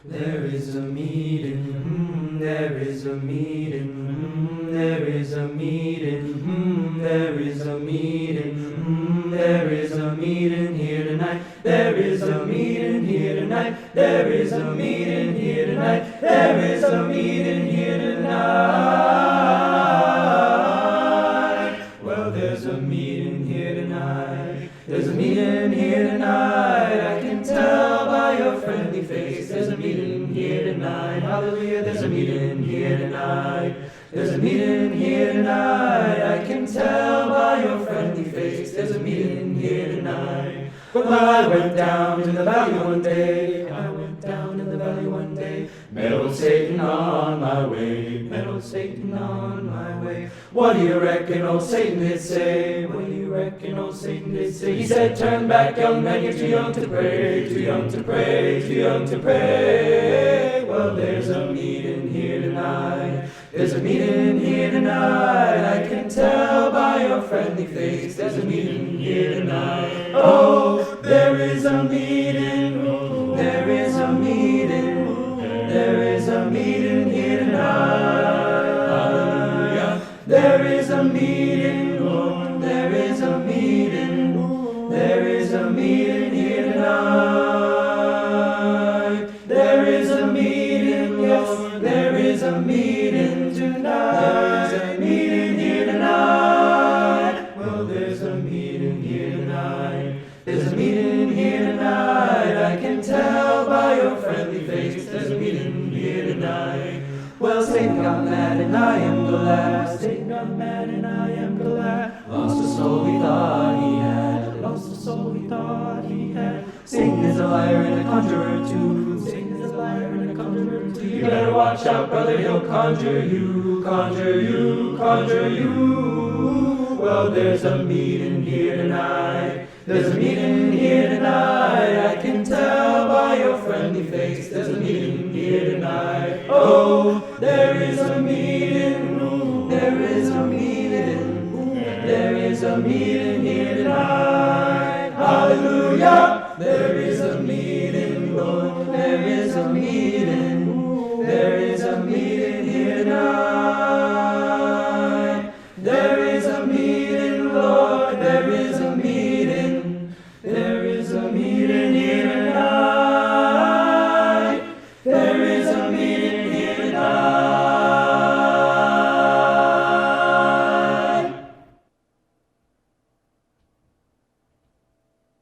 There is a meeting, there is a meeting, there is a meeting, there is a meeting, there is a meeting here tonight. There is a meeting here tonight. There is a meeting here tonight. There is a meeting here tonight. Well, there's a meeting here tonight. There's a meeting here tonight. I can tell by your friendly face. There's a meeting here tonight. Hallelujah. There's a meeting here tonight. There's a meeting here tonight. I can tell by your friendly face. There's a meeting here tonight. Well, I went down in the valley one day. I went down in the valley one day. Met old Satan on my way. Met old Satan on my way. What do you reckon old Satan did say? What do you reckon old Satan did say? He said, turn back, young man, you're too young to pray. Too young to pray, too young to pray. Well, there's a meeting here tonight. There's a meeting here tonight. I can tell by your friendly face. There's a meeting here tonight. Oh, there is a meeting. There is a meeting. There is a meeting here tonight. Hallelujah. There is a meeting. There is a meeting. There is a meeting here tonight. There is a meeting. Yes, there is a meeting tonight. There is a meeting here tonight. Well, there's a meeting here tonight. There's a meeting here tonight. I can tell by your friendly face. There's a meeting here tonight. Well, Satan got mad and I am glad. Satan got mad and I am glad. Lost a soul he thought he had. Lost a soul he thought he had. Satan is a liar and a conjurer too. Satan is a liar and a conjurer too. You better watch out, brother, he'll conjure you, conjure you, conjure you. Well, there's a meeting here tonight. There's a meeting here tonight. I can tell by your friendly face. There's a meeting here tonight. Oh, there is a meeting. There is a meeting. There is a meeting here tonight. Hallelujah. There is a meeting, Lord. There is a meeting. There is a meeting here tonight.